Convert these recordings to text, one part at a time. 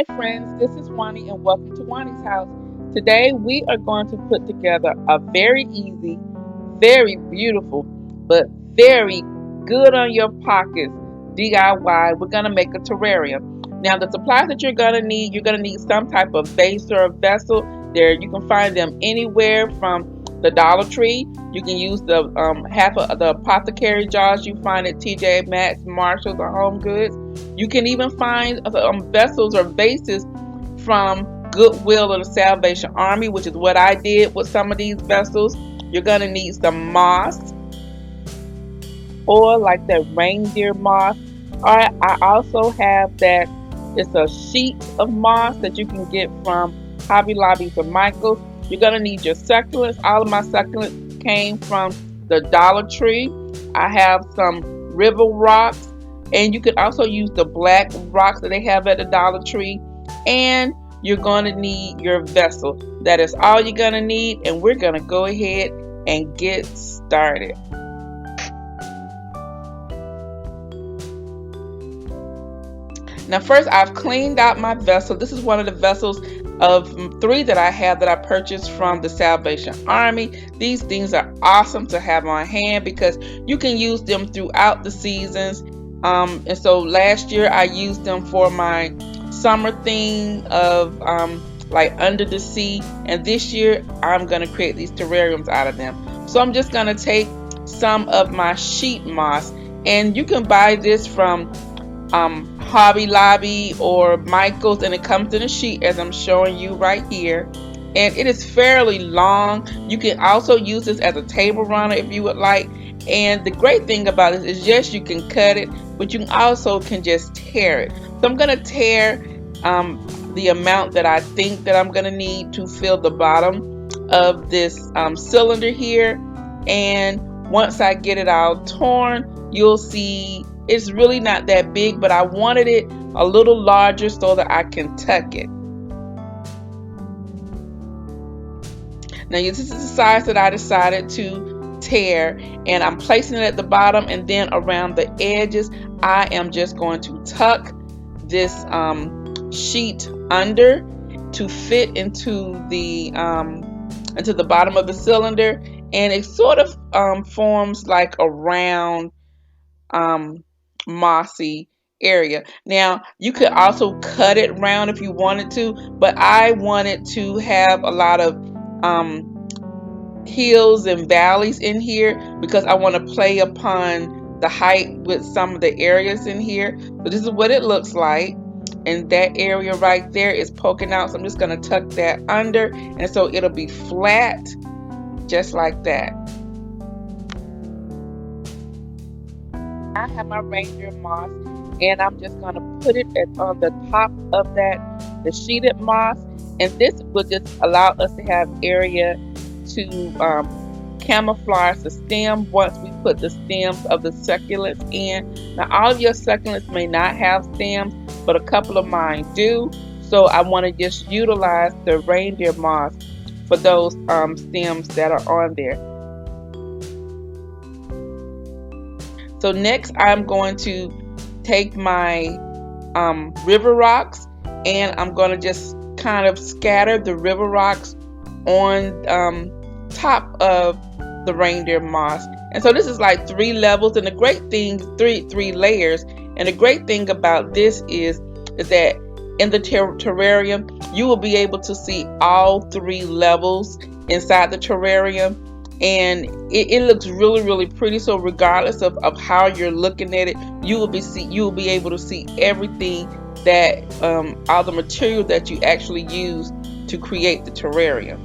Hi friends, this is Wani and welcome to Wani's house. Today we are going to put together a very easy, very beautiful, but very good on your pockets DIY. We're going to make a terrarium. Now the supplies that you're going to need some type of vase or a vessel. There you can find them anywhere from the Dollar Tree. You can use the half of the apothecary jars you find at TJ Maxx, Marshalls, or Home Goods. You can even find vessels or vases from Goodwill or the Salvation Army, which is what I did with some of these vessels. You're going to need some moss or like that reindeer moss. I also have that, it's a sheet of moss that you can get from Hobby Lobby or Michael's. You're going to need your succulents. All of my succulents came from the Dollar Tree. I have some river rocks, and you can also use the black rocks that they have at the Dollar Tree. And you're going to need your vessel. That is all you're going to need, and we're going to go ahead and get started. Now first, I've cleaned out my vessel. This is one of the vessels of 3 that I have that I purchased from the Salvation Army. These things are awesome to have on hand because you can use them throughout the seasons. And so last year I used them for my summer theme of like under the sea, and this year I'm going to create these terrariums out of them. So I'm just going to take some of my sheet moss, and you can buy this from Hobby Lobby or Michael's, and it comes in a sheet as I'm showing you right here, and it is fairly long. You can also use this as a table runner if you would like, and the great thing about this is yes, you can cut it, but you can also just tear it. So I'm going to tear the amount that I think that I'm going to need to fill the bottom of this cylinder here, and once I get it all torn, you'll see it's really not that big, but I wanted it a little larger so that I can tuck it. Now this is the size that I decided to tear, and I'm placing it at the bottom, and then around the edges I am just going to tuck this sheet under to fit into the bottom of the cylinder, and it sort of forms like a round mossy area. Now you could also cut it round if you wanted to, but I wanted to have a lot of hills and valleys in here because I want to play upon the height with some of the areas in here. So this is what it looks like, and that area right there is poking out, so I'm just going to tuck that under, and so it'll be flat just like that. I have my reindeer moss, and I'm just going to put it on the top of the sheeted moss, and this will just allow us to have area to camouflage the stem once we put the stems of the succulents in. Now all of your succulents may not have stems, but a couple of mine do, so I want to just utilize the reindeer moss for those stems that are on there. So next I'm going to take my river rocks, and I'm going to just kind of scatter the river rocks on top of the reindeer moss. And so this is like 3 levels, and the great thing, three layers, and the great thing about this is that in the terrarium you will be able to see all 3 levels inside the terrarium, and it looks really pretty. So regardless of how you're looking at it, you will be able to see everything that all the material that you actually use to create the terrarium.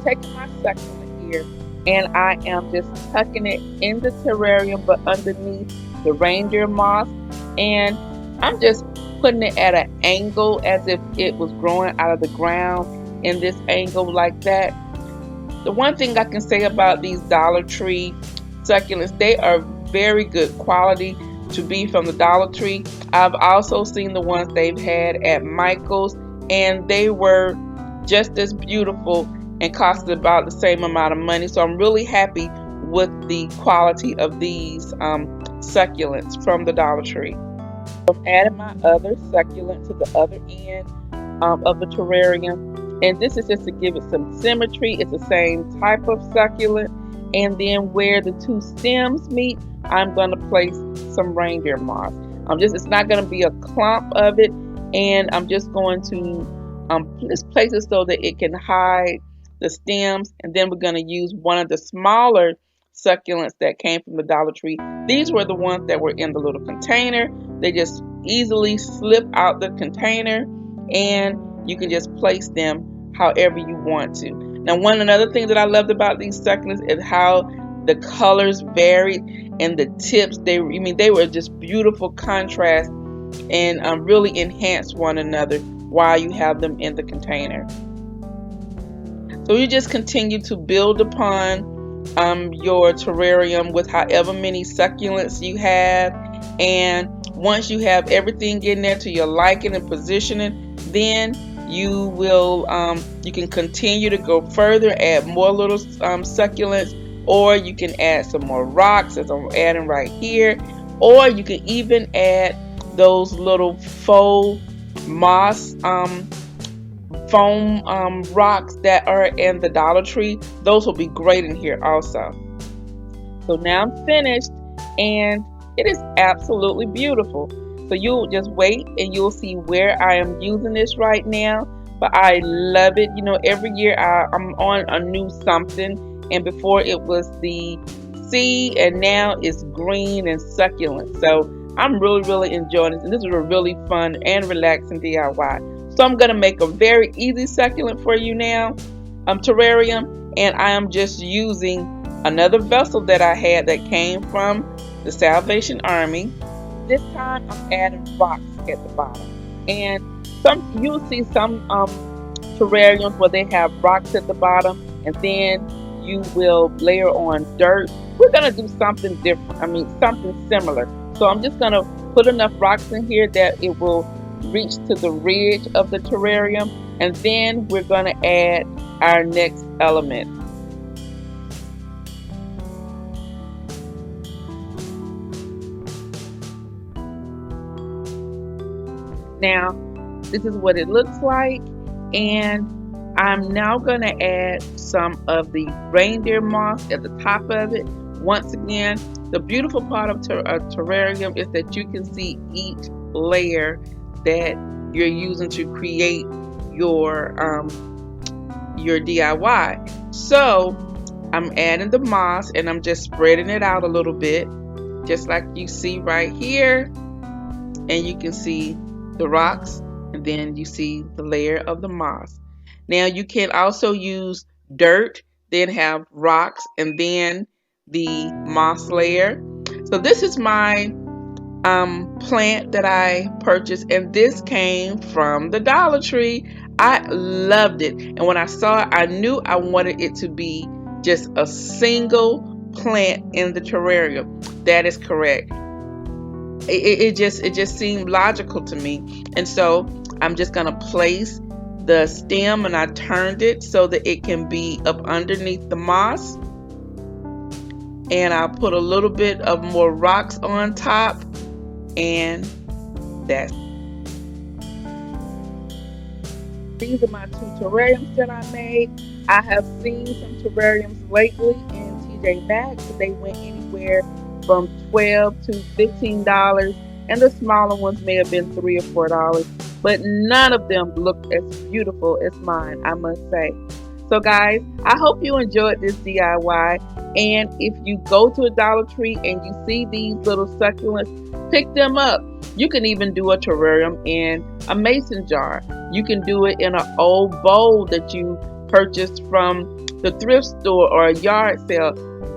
Taking my succulent here, and I am just tucking it in the terrarium but underneath the reindeer moss, and I'm just putting it at an angle as if it was growing out of the ground in this angle like that. The one thing I can say about these Dollar Tree succulents, they are very good quality to be from the Dollar Tree. I've also seen the ones they've had at Michael's, and they were just as beautiful and costed about the same amount of money. So I'm really happy with the quality of these succulents from the Dollar Tree. I'm adding my other succulent to the other end of the terrarium. And this is just to give it some symmetry. It's the same type of succulent. And then where the two stems meet, I'm going to place some reindeer moss. It's not going to be a clump of it. And I'm just going to just place it so that it can hide the stems. And then we're going to use one of the smaller succulents that came from the Dollar Tree. These were the ones that were in the little container. They just easily slip out the container, and you can just place them however you want to. Now, another thing that I loved about these succulents is how the colors varied and the tips. They were just beautiful contrast and really enhance one another while you have them in the container. So you just continue to build upon your terrarium with however many succulents you have, and once you have everything in there to your liking and positioning, then you can continue to go further, add more little succulents, or you can add some more rocks as I'm adding right here, or you can even add those little faux moss foam rocks that are in the Dollar Tree. Those will be great in here also. So now I'm finished, and it is absolutely beautiful. So you'll just wait and you'll see where I am using this right now. But I love it. Every year I'm on a new something, and before it was the sea, and now it's green and succulent. So I'm really enjoying this, and this is a really fun and relaxing DIY. So I'm going to make a very easy succulent for you now, terrarium, and I am just using another vessel that I had that came from the Salvation Army. This time I'm adding rocks at the bottom, and you'll see some terrariums where they have rocks at the bottom, and then you will layer on dirt. We're going to do something different, something similar. So I'm just going to put enough rocks in here that it will reach to the ridge of the terrarium, and then we're going to add our next element. Now this is what it looks like, and I'm now going to add some of the reindeer moss at the top of it. Once again, the beautiful part of a terrarium is that you can see each layer that you're using to create your DIY. So I'm adding the moss, and I'm just spreading it out a little bit, just like you see right here. And you can see the rocks, and then you see the layer of the moss. Now you can also use dirt, then have rocks, and then the moss layer. So this is my plant that I purchased, and this came from the Dollar Tree. I loved it, and when I saw it, I knew I wanted it to be just a single plant in the terrarium. That is correct. It just seemed logical to me, and so I'm just gonna place the stem, and I turned it so that it can be up underneath the moss, and I'll put a little bit of more rocks on top, and these are my two terrariums that I made. I have seen some terrariums lately in TJ Maxx. They went anywhere from $12 to $15, and the smaller ones may have been $3 or $4, but none of them looked as beautiful as mine, I must say. So guys, I hope you enjoyed this DIY, and if you go to a Dollar Tree and you see these little succulents, pick them up. You can even do a terrarium in a mason jar. You can do it in an old bowl that you purchased from the thrift store or a yard sale.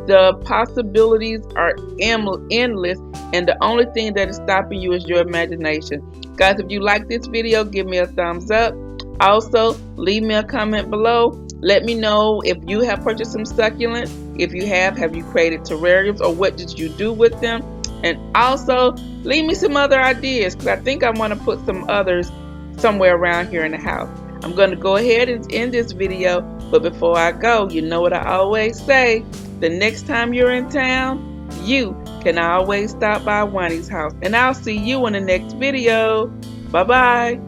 The possibilities are endless, and the only thing that is stopping you is your imagination. Guys, if you like this video, give me a thumbs up. Also, leave me a comment below. Let me know if you have purchased some succulents. If you have you created terrariums, or what did you do with them? And also, leave me some other ideas, because I think I want to put some others somewhere around here in the house. I'm going to go ahead and end this video, but before I go, you know what I always say: the next time you're in town, you can always stop by Wani's house. And I'll see you in the next video. Bye bye.